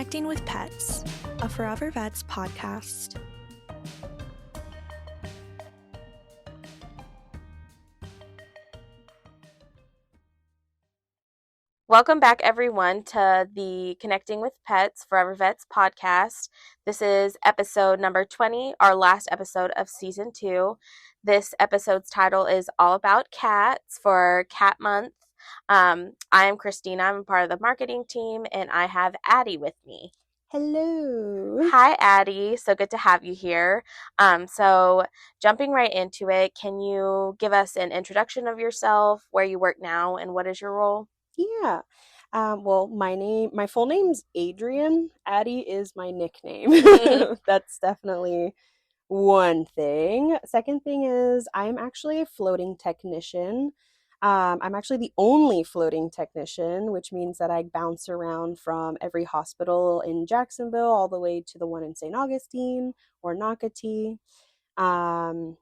Connecting with Pets, a Forever Vets podcast. Welcome back, everyone, to the Connecting with Pets Forever Vets podcast. This is episode number 20, our last episode of season 2. This episode's title is All About Cats for Cat Month. I am Christina. I'm a part of the marketing team, and I have Addi with me. Hello. Hi, Addi. So good to have you here. So jumping right into it, can you give us an introduction of yourself, where you work now, and what is your role? Yeah. Well, my full name's Adrian. Addi is my nickname. That's definitely one thing. Second thing is I'm actually a floating technician. I'm actually the only floating technician, which means that I bounce around from every hospital in Jacksonville all the way to the one in St. Augustine or Nocatee. And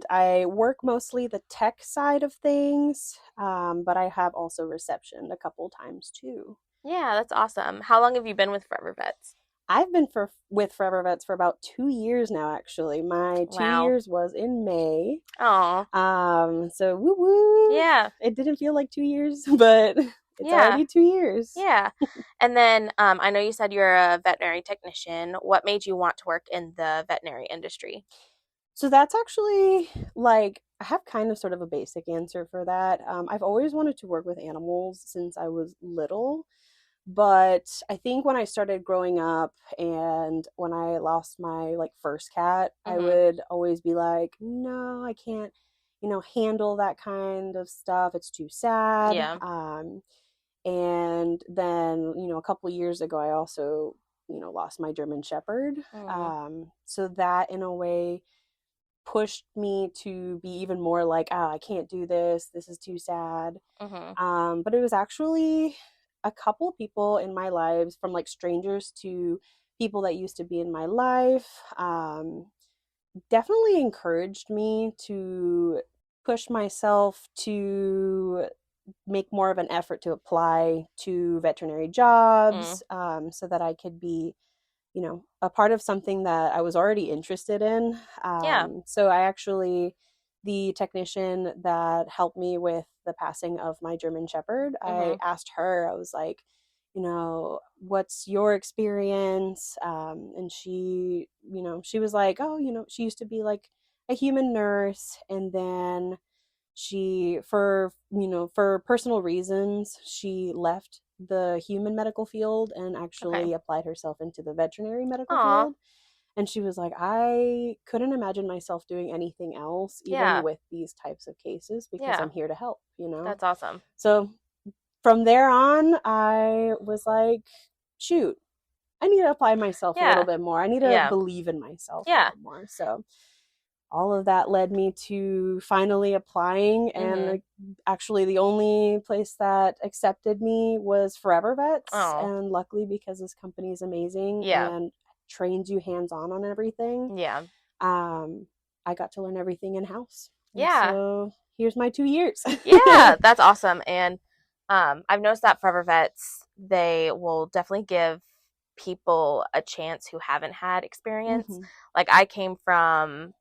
I work mostly the tech side of things, but I have also receptioned a couple times too. Yeah, that's awesome. How long have you been with Forever Vets? I've been with Forever Vets for about 2 years now, actually. My 2 years was in May. Oh. So woo woo. Yeah. It didn't feel like 2 years, but it's already 2 years. Yeah. And then I know you said you're a veterinary technician. What made you want to work in the veterinary industry? So that's actually I have kind of sort of a basic answer for that. I've always wanted to work with animals since I was little, but I think when I started growing up and when I lost my first cat, I would always be like, no, I can't, handle that kind of stuff. It's too sad. Yeah. And then, a couple years ago, I also, lost my German Shepherd. So that in a way pushed me to be even more like, I can't do this. This is too sad. But it was actually a couple people in my lives, from strangers to people that used to be in my life, definitely encouraged me to push myself to make more of an effort to apply to veterinary jobs, so that I could be a part of something that I was already interested in. So the technician that helped me with the passing of my German Shepherd, I asked her, I was like, what's your experience? And she was like, oh, she used to be like a human nurse. And then for personal reasons, she left the human medical field and actually applied herself into the veterinary medical field. And she was like, I couldn't imagine myself doing anything else, even with these types of cases, because I'm here to help, That's awesome. So from there on, I was like, shoot, I need to apply myself a little bit more. I need to believe in myself a little more. So all of that led me to finally applying, and actually the only place that accepted me was Forever Vets. And luckily, because this company is amazing and trains you hands-on on everything, I got to learn everything in-house. So here's my 2 years. That's awesome. And I've noticed that Forever Vets, they will definitely give people a chance who haven't had experience. Like, I came from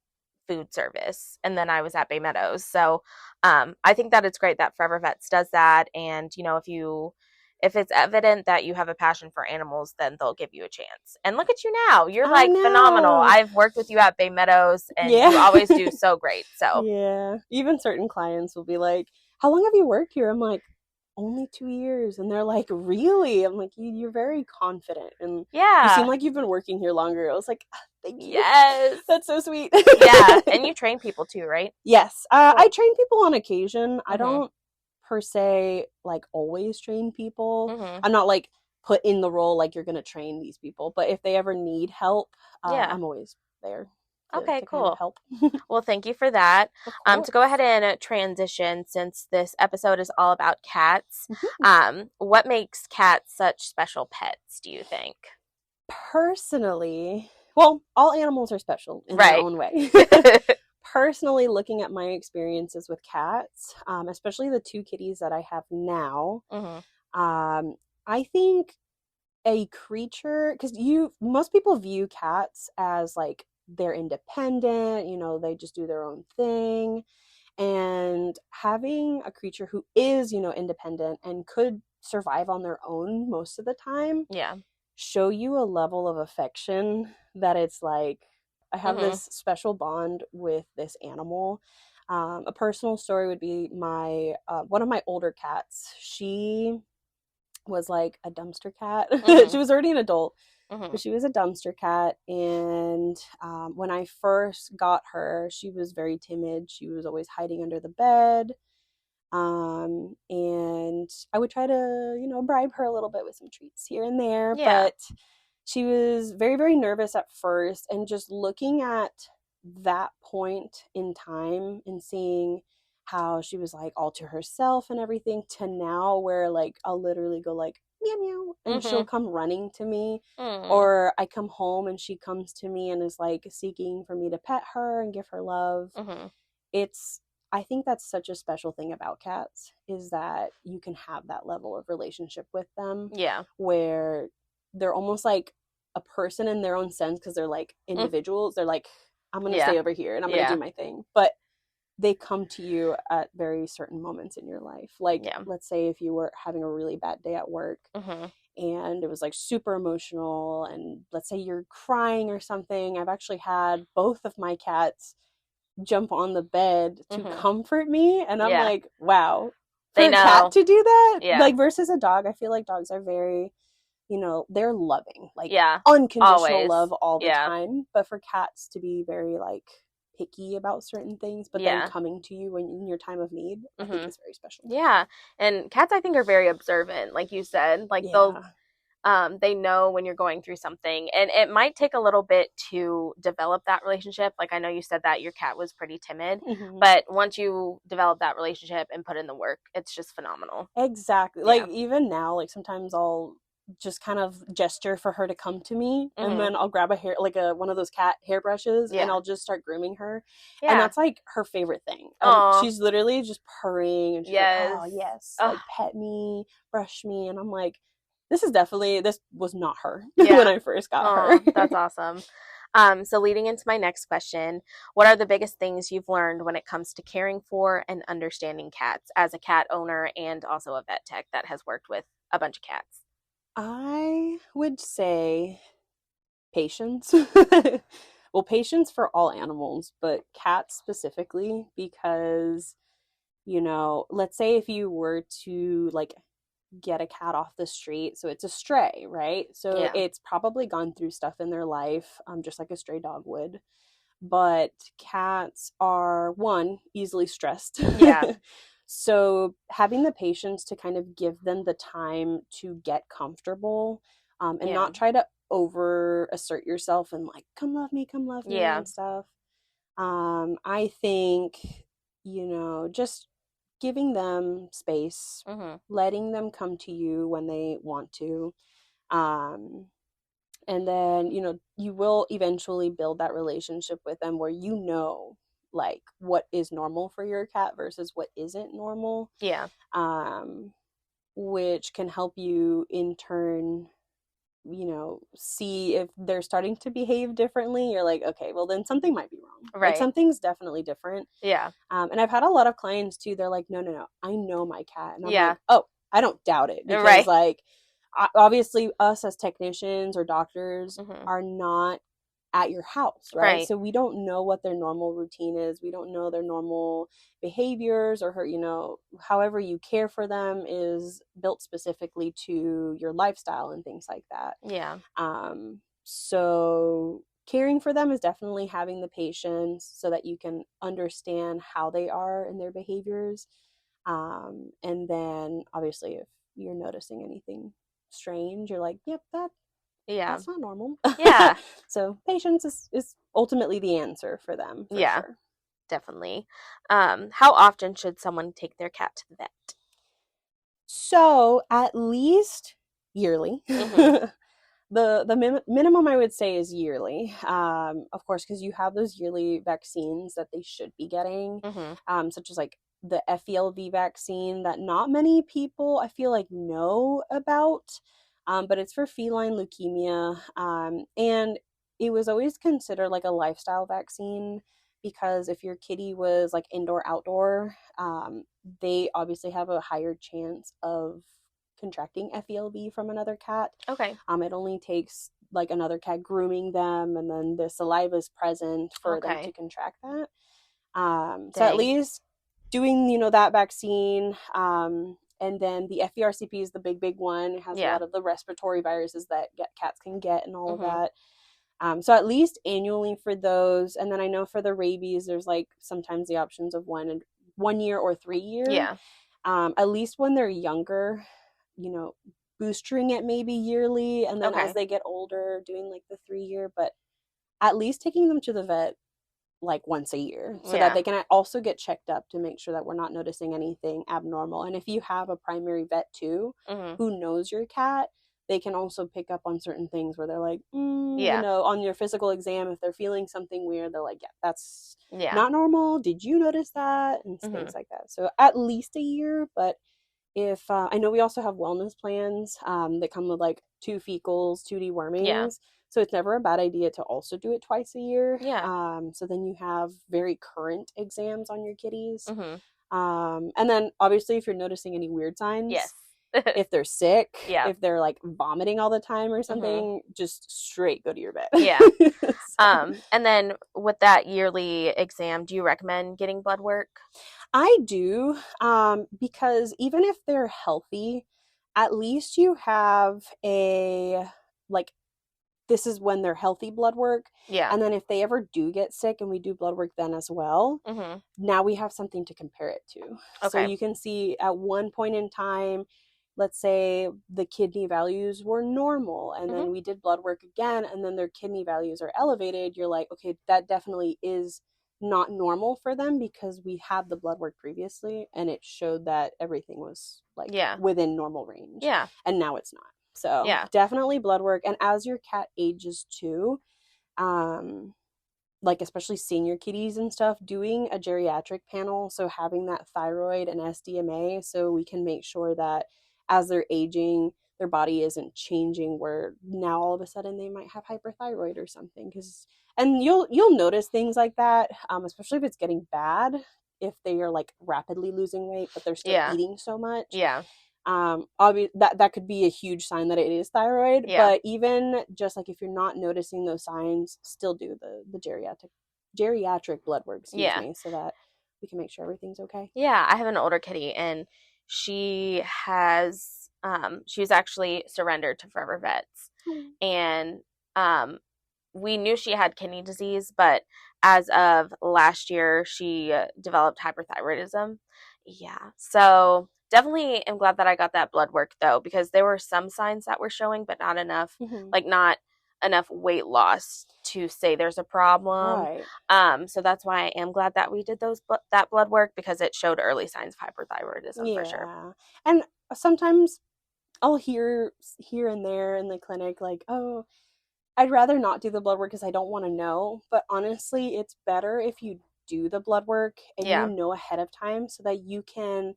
food service and then I was at Bay Meadows, so I think that it's great that Forever Vets does that. And if it's evident that you have a passion for animals, then they'll give you a chance. And look at you now, you're phenomenal. I've worked with you at Bay Meadows, and you always do so great. So even certain clients will be like, how long have you worked here? I'm like, only 2 years. And they're like, really? I'm like, you're very confident, and you seem like you've been working here longer. I was like, thank you. Yes, that's so sweet. And you train people too, right? Yes. I train people on occasion. I don't per se always train people. I'm not put in the role you're gonna train these people, but if they ever need help, I'm always there. Okay, cool. Kind of help. Well, thank you for that. To go ahead and transition, since this episode is all about cats, what makes cats such special pets, do you think? Personally, well, all animals are special in their own way. Personally, looking at my experiences with cats, especially the 2 kitties that I have now, I think a creature, because most people view cats as like they're independent, they just do their own thing. And having a creature who is, independent and could survive on their own most of the time, Yeah. show you a level of affection that it's like, I have this special bond with this animal. A personal story would be my one of my older cats. She was like a dumpster cat. She was already an adult, but she was a dumpster cat. And when I first got her, she was very timid. She was always hiding under the bed. And I would try to, bribe her a little bit with some treats here and there. Yeah. But she was very, very nervous at first. And just looking at that point in time and seeing how she was like all to herself and everything, to now where like I'll literally go like meow meow and she'll come running to me, or I come home and she comes to me and is like seeking for me to pet her and give her love. I think that's such a special thing about cats, is that you can have that level of relationship with them. Yeah. Where they're almost like a person in their own sense, because they're like individuals. They're like, I'm going to stay over here and I'm going to do my thing. But they come to you at very certain moments in your life. Like, let's say if you were having a really bad day at work and it was like super emotional, and let's say you're crying or something. I've actually had both of my cats jump on the bed to comfort me, and I'm like, wow, for a cat to do that, like versus a dog. I feel like dogs are very, they're loving, like unconditional love all the time. But for cats to be very like picky about certain things, but then coming to you when in your time of need, I think is very special. Yeah. And cats, I think, are very observant, like you said. Like they know when you're going through something, and it might take a little bit to develop that relationship. Like I know you said that your cat was pretty timid, but once you develop that relationship and put in the work, it's just phenomenal. Exactly. Like even now, like sometimes I'll just kind of gesture for her to come to me, and then I'll grab a hair, like one of those cat hairbrushes, and I'll just start grooming her. And that's like her favorite thing. She's literally just purring, and she's like, oh yes, like pet me, brush me. And I'm like, this was not her when I first got her. That's awesome. So leading into my next question, what are the biggest things you've learned when it comes to caring for and understanding cats as a cat owner and also a vet tech that has worked with a bunch of cats? I would say patience. Well, patience for all animals, but cats specifically, because, let's say if you were to like get a cat off the street, so it's a stray, right? So it's probably gone through stuff in their life, just like a stray dog would. But cats are, one, easily stressed. So having the patience to kind of give them the time to get comfortable, and not try to over assert yourself and like, come love me and stuff. I think, just giving them space, letting them come to you when they want to. And then, you will eventually build that relationship with them where like what is normal for your cat versus what isn't normal. Which can help you in turn, see if they're starting to behave differently. You're like, okay, well then something might be wrong. Right. Like something's definitely different. And I've had a lot of clients too. They're like, no, I know my cat. And I'm like, oh, I don't doubt it. Because like, obviously us as technicians or doctors are not at your house, right? So we don't know what their normal routine is. We don't know their normal behaviors, or however you care for them is built specifically to your lifestyle and things like that. So caring for them is definitely having the patience so that you can understand how they are and their behaviors. And then obviously if you're noticing anything strange, you're like, yep, that's not normal. So patience is ultimately the answer for them, for sure. Definitely. How often should someone take their cat to the vet? So at least yearly. The minimum I would say is yearly. Of course, because you have those yearly vaccines that they should be getting, such as like the FELV vaccine that not many people I feel like know about. but it's for feline leukemia. And it was always considered like a lifestyle vaccine because if your kitty was like indoor outdoor, they obviously have a higher chance of contracting FELV from another cat. Okay. It only takes like another cat grooming them, and then the saliva is present for them to contract that. So at least doing, that vaccine, and then the FERCP is the big one. It has a lot of the respiratory viruses that cats can get and all of that. So at least annually for those. And then I know for the rabies, there's like sometimes the options of 1 year or 3 year. Yeah. At least when they're younger, boostering it maybe yearly. And then as they get older, doing like the 3 year, but at least taking them to the vet like once a year so that they can also get checked up to make sure that we're not noticing anything abnormal. And if you have a primary vet too, who knows your cat, they can also pick up on certain things where they're like, on your physical exam, if they're feeling something weird, they're like, that's not normal. Did you notice that? And things like that. So at least a year. But if I know we also have wellness plans that come with like 2 fecals, 2 dewormings. So it's never a bad idea to also do it twice a year. So then you have very current exams on your kitties. And then obviously if you're noticing any weird signs, if they're sick, if they're like vomiting all the time or something, just straight go to your vet. And then with that yearly exam, do you recommend getting blood work? I do, because even if they're healthy, at least you have a like, this is when they're healthy blood work. And then if they ever do get sick and we do blood work then as well, now we have something to compare it to. So you can see at one point in time, let's say the kidney values were normal and then we did blood work again and then their kidney values are elevated. You're like, okay, that definitely is not normal for them because we had the blood work previously and it showed that everything was like within normal range. And now it's not. So definitely blood work. And as your cat ages too, like especially senior kitties and stuff, doing a geriatric panel. So having that thyroid and SDMA so we can make sure that as they're aging, their body isn't changing where now all of a sudden they might have hyperthyroid or something. And you'll notice things like that, especially if it's getting bad, if they are like rapidly losing weight, but they're still eating so much. Obviously that could be a huge sign that it is thyroid, but even just like if you're not noticing those signs, still do the geriatric blood work, excuse me, so that we can make sure everything's okay. I have an older kitty and she has she was actually surrendered to Forever Vets. And we knew she had kidney disease, but as of last year she developed hyperthyroidism. So definitely am glad that I got that blood work though, because there were some signs that were showing, but not enough, like not enough weight loss to say there's a problem. So that's why I am glad that we did that blood work because it showed early signs of hyperthyroidism for sure. And sometimes I'll hear here and there in the clinic like, oh, I'd rather not do the blood work because I don't want to know. But honestly, it's better if you do the blood work and you know ahead of time so that you can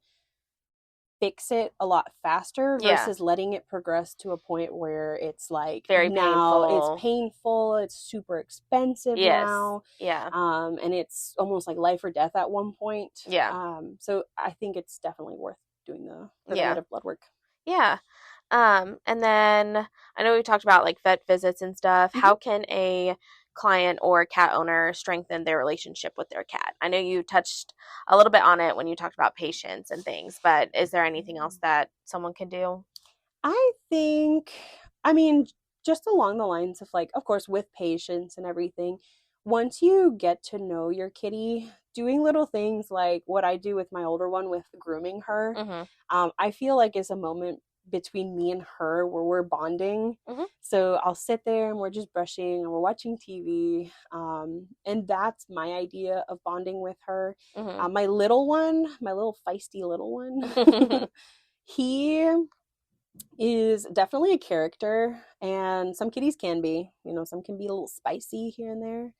fix it a lot faster versus letting it progress to a point where it's like very now painful, it's super expensive now. And it's almost like life or death at one point. So I think it's definitely worth doing the preventive blood work. And then I know we talked about like vet visits and stuff. How can a client or cat owner strengthen their relationship with their cat? I know you touched a little bit on it when you talked about patience and things, but is there anything else that someone can do? I think, just along the lines of like, of course, with patience and everything, once you get to know your kitty, doing little things like what I do with my older one with grooming her, I feel like is a moment between me and her where we're bonding. So I'll sit there and we're just brushing and we're watching TV, and that's my idea of bonding with her. My little feisty little one he is definitely a character, and some kitties can be, some can be a little spicy here and there,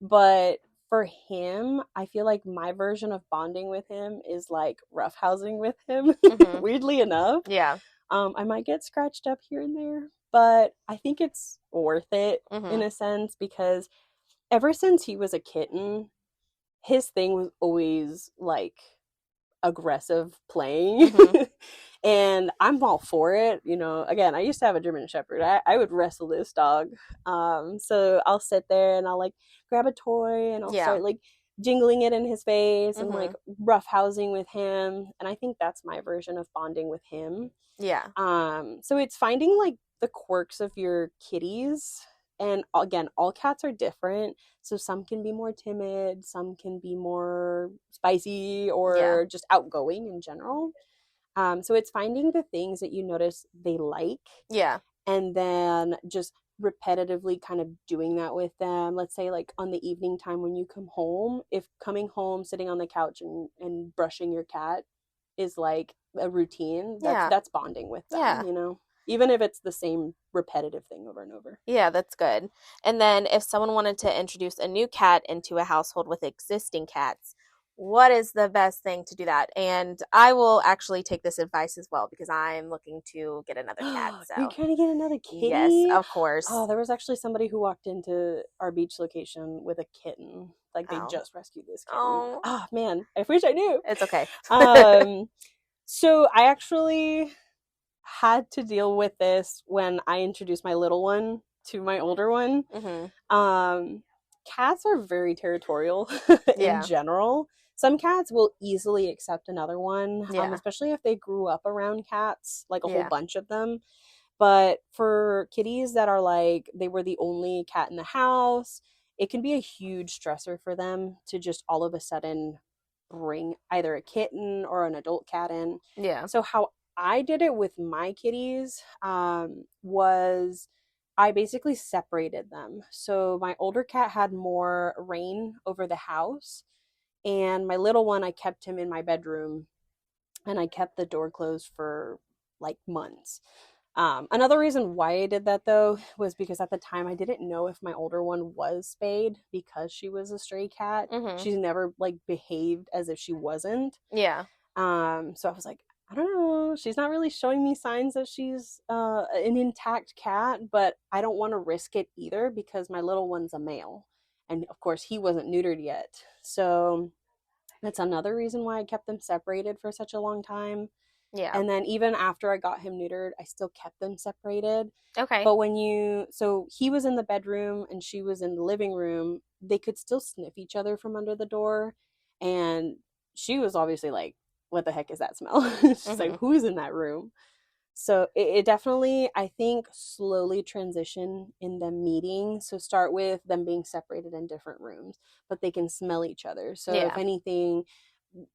but for him, I feel like my version of bonding with him is like roughhousing with him, weirdly enough. I might get scratched up here and there, but I think it's worth it in a sense, because ever since he was a kitten, his thing was always like aggressive playing. And I'm all for it. You know, again, I used to have a German Shepherd. I would wrestle this dog. So I'll sit there and I'll like grab a toy and I'll start like jingling it in his face and like roughhousing with him. And I think that's my version of bonding with him. Yeah. So it's finding like the quirks of your kitties. And again, all cats are different. So some can be more timid, some can be more spicy or just outgoing in general. So it's finding the things that you notice they like. Yeah. And then just repetitively kind of doing that with them. Let's say like on the evening time when you come home, if coming home, sitting on the couch and brushing your cat is like a routine, that's bonding with them, you know? Even if it's the same repetitive thing over and over. Yeah, that's good. And then if someone wanted to introduce a new cat into a household with existing cats, what is the best thing to do that? And I will actually take this advice as well, because I'm looking to get another cat. So you're trying to get another kitty? Yes, of course. Oh, there was actually somebody who walked into our beach location with a kitten. Like they just rescued this kitten. Oh man, I wish I knew. It's okay. So I actually had to deal with this when I introduced my little one to my older one. Cats are very territorial in general. Some cats will easily accept another one, especially if they grew up around cats, like a whole bunch of them. But for kitties that are like, they were the only cat in the house, it can be a huge stressor for them to just all of a sudden bring either a kitten or an adult cat in. Yeah. So how I did it with my kitties was I basically separated them. So my older cat had more reign over the house, and my little one, I kept him in my bedroom, and I kept the door closed for like months. Another reason why I did that though was because at the time I didn't know if my older one was spayed, because she was a stray cat. She's never like behaved as if she wasn't. Yeah. So I was like, I don't know, she's not really showing me signs that she's an intact cat, but I don't want to risk it either, because my little one's a male, and of course he wasn't neutered yet. So that's another reason why I kept them separated for such a long time. Yeah. And then even after I got him neutered, I still kept them separated. Okay. But so he was in the bedroom and she was in the living room, they could still sniff each other from under the door. And she was obviously like, what the heck is that smell? She's like, who's in that room? So it definitely, I think, slowly transition in them meeting. So start with them being separated in different rooms, but they can smell each other. So if anything,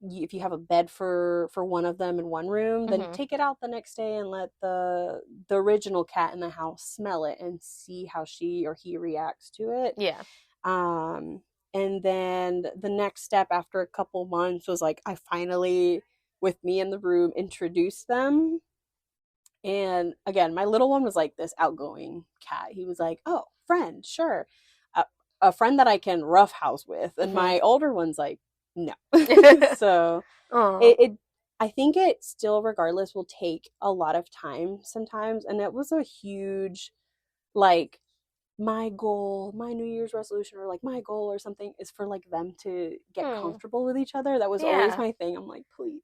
if you have a bed for one of them in one room, then take it out the next day and let the original cat in the house smell it and see how she or he reacts to it. Yeah. And then the next step after a couple months was like, I finally, with me in the room, introduced them. And again, my little one was like this outgoing cat. He was like, oh, friend, sure. A friend that I can roughhouse with. And my older one's like, no. So I think it still, regardless, will take a lot of time sometimes. And it was a huge, like, my goal, my New Year's resolution, or like my goal or something is for like them to get comfortable with each other. That was always my thing. I'm like, please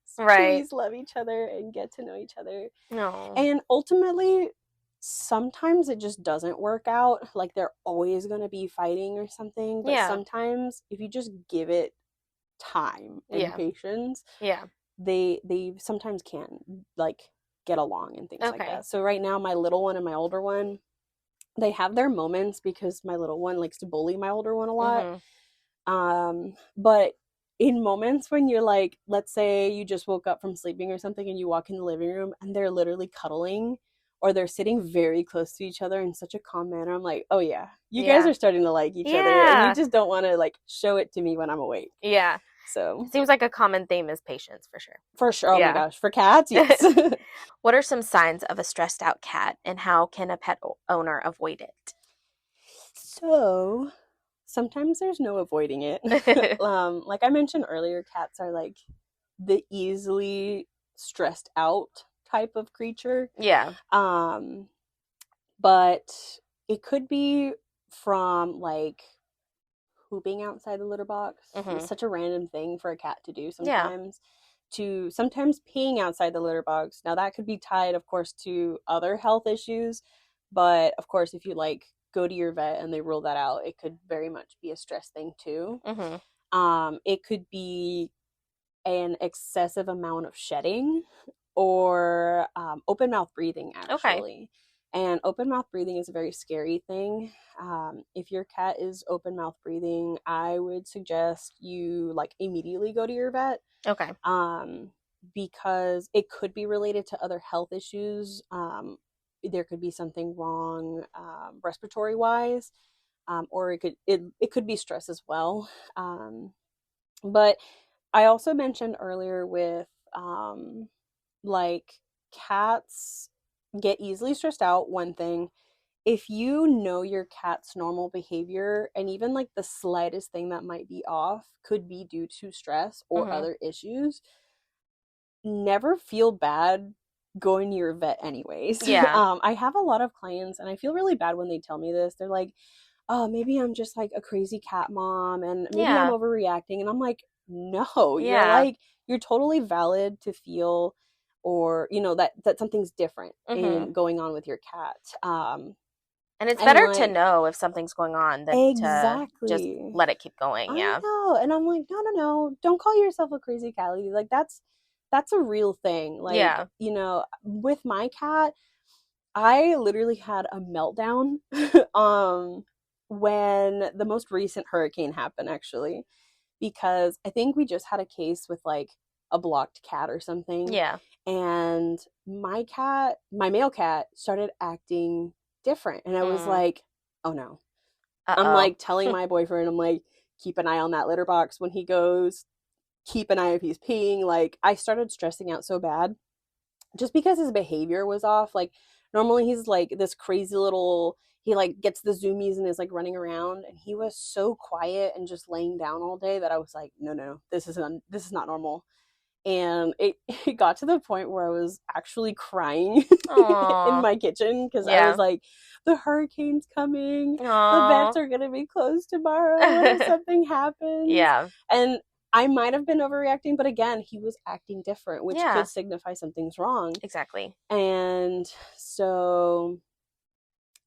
love each other and get to know each other. No. And ultimately, sometimes it just doesn't work out. Like they're always going to be fighting or something. But sometimes if you just give it time and patience, they sometimes can like get along and things like that. So right now, my little one and my older one, they have their moments because my little one likes to bully my older one a lot. But in moments when you're like, let's say you just woke up from sleeping or something and you walk in the living room and they're literally cuddling, or they're sitting very close to each other in such a calm manner, I'm like, oh yeah, you guys are starting to like each other, and you just don't want to like show it to me when I'm awake. Yeah. So it seems like a common theme is patience, for sure. For sure. Oh my gosh. For cats, yes. What are some signs of a stressed out cat, and how can a pet owner avoid it? So sometimes there's no avoiding it. Like I mentioned earlier, cats are like the easily stressed out type of creature. Yeah. But it could be from like pooping outside the litter box. It's such a random thing for a cat to do sometimes. To sometimes peeing outside the litter box. Now that could be tied, of course, to other health issues, but of course, if you like go to your vet and they rule that out, it could very much be a stress thing too. It could be an excessive amount of shedding or open mouth breathing, actually. And open mouth breathing is a very scary thing. If your cat is open mouth breathing, I would suggest you like immediately go to your vet. Okay. Because it could be related to other health issues. There could be something wrong respiratory wise, or it could be stress as well. But I also mentioned earlier with like cats get easily stressed out. One thing, if you know your cat's normal behavior and even like the slightest thing that might be off could be due to stress or other issues, never feel bad going to your vet anyways. Yeah. I have a lot of clients and I feel really bad when they tell me this. They're like, oh, maybe I'm just like a crazy cat mom and maybe I'm overreacting. And I'm like, no, you're totally valid to feel, or that something's different in going on with your cat. And it's better to know if something's going on than to just let it keep going. I know. And I'm like, no, don't call yourself a crazy cat lady. Like that's a real thing. Like, with my cat, I literally had a meltdown when the most recent hurricane happened, actually, because I think we just had a case with like a blocked cat or something. Yeah. And my male cat started acting different. And I was like, oh no. I'm like telling my boyfriend, I'm like, keep an eye on that litter box when he goes, keep an eye if he's peeing. Like, I started stressing out so bad just because his behavior was off. Like, normally he's like this crazy little, he like gets the zoomies and is like running around, and he was so quiet and just laying down all day that I was like, no, this is not normal. And it got to the point where I was actually crying in my kitchen because I was like, the hurricane's coming. The vets are going to be closed tomorrow. What if something happens? Yeah. And I might have been overreacting, but again, he was acting different, which could signify something's wrong. Exactly. And so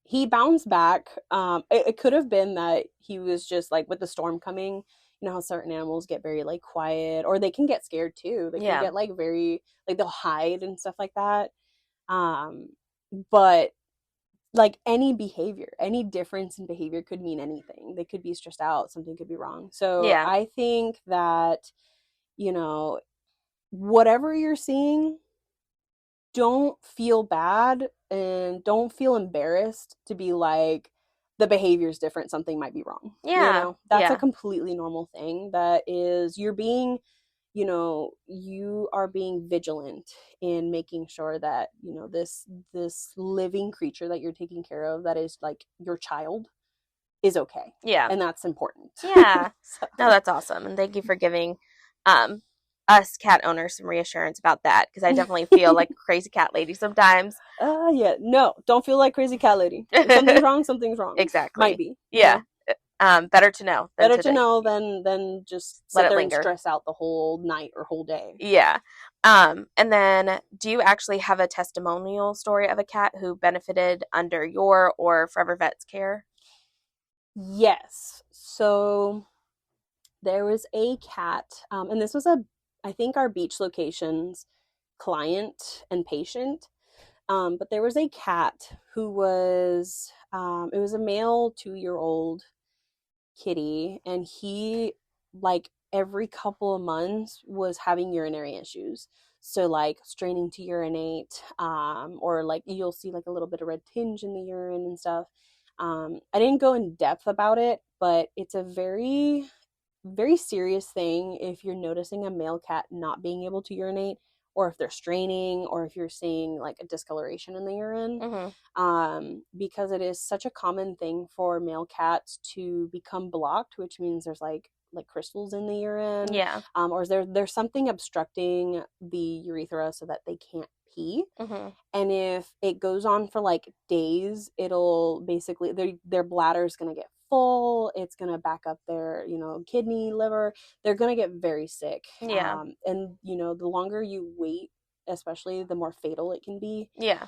he bounced back. It could have been that he was just like with the storm coming. You know how certain animals get very like quiet, or they can get scared too. They can get like very like they'll hide and stuff like that. But like any difference in behavior could mean anything. They could be stressed out, something could be wrong. So I think that, whatever you're seeing, don't feel bad and don't feel embarrassed to be like, the behavior is different, something might be wrong. That's a completely normal thing. That is, you're being, you are being vigilant in making sure that this living creature that you're taking care of, that is like your child, is okay. And that's important. So. No, that's awesome, and thank you for giving us cat owners some reassurance about that, because I definitely feel like a crazy cat lady sometimes. No, don't feel like crazy cat lady. If something's wrong. Exactly. Might be. Better to know. Than just sit there and stress out the whole night or whole day. Yeah. And then, do you actually have a testimonial story of a cat who benefited under your or Forever Vet's care? Yes. So there was a cat, and this was I think our beach location's client and patient. But there was a cat who was, it was a male 2-year-old kitty, and he, like, every couple of months was having urinary issues. So like straining to urinate, or like you'll see like a little bit of red tinge in the urine and stuff. I didn't go in depth about it, but it's a very, very serious thing if you're noticing a male cat not being able to urinate, or if they're straining, or if you're seeing like a discoloration in the urine. Because it is such a common thing for male cats to become blocked, which means there's like crystals in the urine. Or there's something obstructing the urethra so that they can't pee. And if it goes on for like days, it'll basically, their bladder is going to get full. It's going to back up their, kidney, liver. They're going to get very sick. Yeah. And, the longer you wait, especially, the more fatal it can be. Yeah.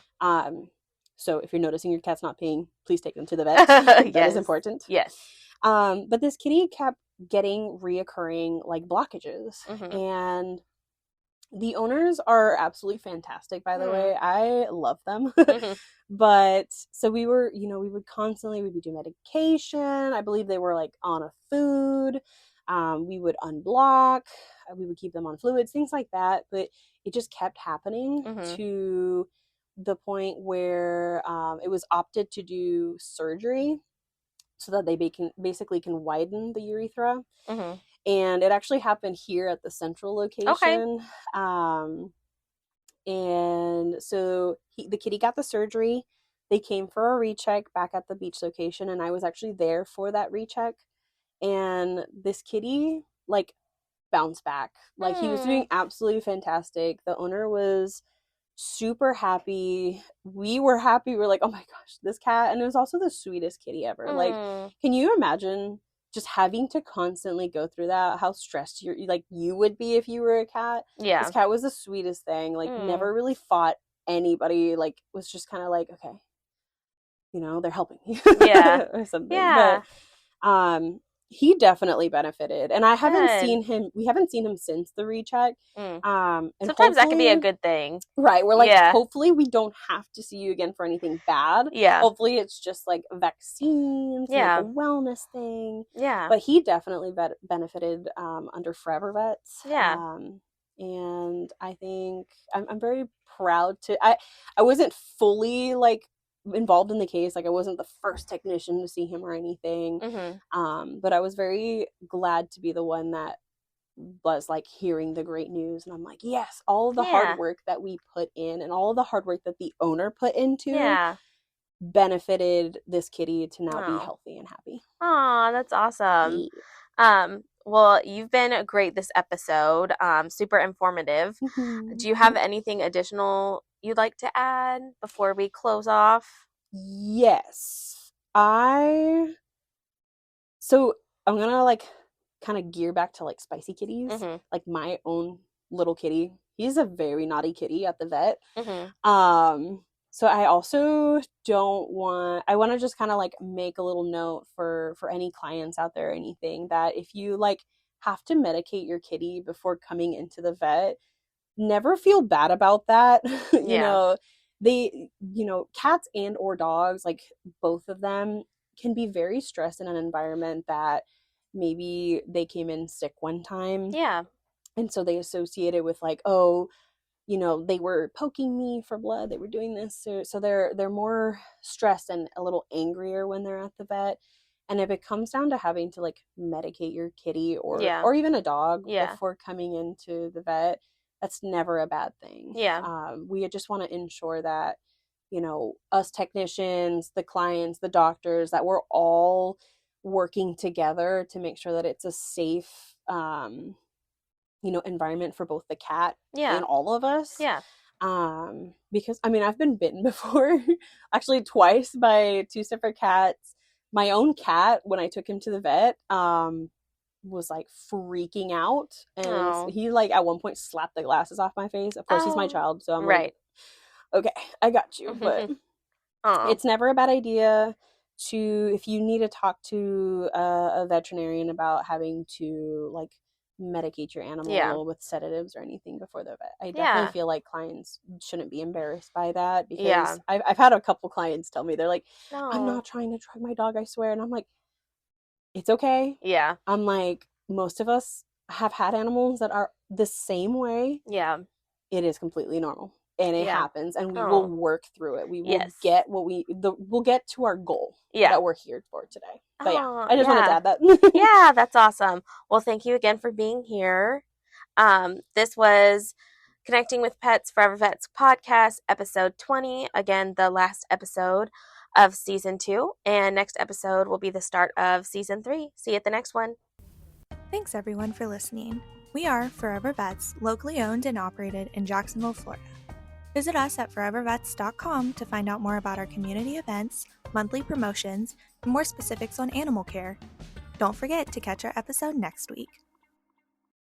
So if you're noticing your cat's not peeing, please take them to the vet. That is important. Yes. But this kitty kept getting reoccurring like blockages. And the owners are absolutely fantastic, by the way. I love them. But so we were, we'd be doing medication. I believe they were like on a food. We would unblock. We would keep them on fluids, things like that. But it just kept happening to the point where it was opted to do surgery so that they basically can widen the urethra. And it actually happened here at the central location. And so the kitty got the surgery. They came for a recheck back at the beach location, and I was actually there for that recheck. And this kitty, like, bounced back. Like, he was doing absolutely fantastic. The owner was super happy. We were happy. We're like, oh my gosh, this cat. And it was also the sweetest kitty ever. Like, can you imagine just having to constantly go through that? How stressed you would be if you were a cat. Yeah. This cat was the sweetest thing. Like, never really fought anybody. Like, was just kind of like, okay, they're helping me. Yeah. Or something. Yeah. But he definitely benefited, and I haven't seen him. We haven't seen him since the recheck. And sometimes that can be a good thing, right? We're like, hopefully, we don't have to see you again for anything bad. Yeah. Hopefully, it's just like vaccines, like a wellness thing. Yeah. But he definitely benefited under Forever Vets. Yeah. And I think I'm very proud to. I wasn't fully like involved in the case. Like, I wasn't the first technician to see him or anything. But I was very glad to be the one that was like hearing the great news, and I'm like, yes, all of the hard work that we put in and all of the hard work that the owner put into benefited this kitty to now be healthy and happy. Aw, that's awesome. Well, you've been great this episode. Super informative. Do you have anything additional you'd like to add before we close off? Yes. So I'm gonna like kind of gear back to like spicy kitties. Like, my own little kitty, he's a very naughty kitty at the vet. So I also I want to just kind of like make a little note for any clients out there or anything, that if you like have to medicate your kitty before coming into the vet, never feel bad about that. Cats and or dogs, like both of them, can be very stressed in an environment that maybe they came in sick one time. Yeah. And so they associate it with like, oh, they were poking me for blood, they were doing this. So they're more stressed and a little angrier when they're at the vet. And if it comes down to having to like medicate your kitty or even a dog before coming into the vet, that's never a bad thing. Yeah. We just want to ensure that, us technicians, the clients, the doctors, that we're all working together to make sure that it's a safe, environment for both the cat and all of us. Yeah. Because I've been bitten before, actually twice, by two separate cats. My own cat, when I took him to the vet, was like freaking out, and he like at one point slapped the glasses off my face. Of course, he's my child, so I'm like, okay, I got you. But it's never a bad idea if you need to talk to a veterinarian about having to like medicate your animal with sedatives or anything before the vet. I definitely feel like clients shouldn't be embarrassed by that, because I've had a couple clients tell me, they're like, I'm not trying to drug my dog, I swear. And I'm like, it's okay. Yeah. I'm like, most of us have had animals that are the same way. Yeah. It is completely normal. And it happens, and we will work through it. We will get we'll get to our goal that we're here for today. But I just wanted to add that. Yeah, that's awesome. Well, thank you again for being here. This was Connecting with Pets Forever Vets podcast, episode 20. Again, the last episode of season 2. And next episode will be the start of season 3. See you at the next one. Thanks everyone for listening. We are Forever Vets, locally owned and operated in Jacksonville, Florida. Visit us at forevervets.com to find out more about our community events, monthly promotions, and more specifics on animal care. Don't forget to catch our episode next week.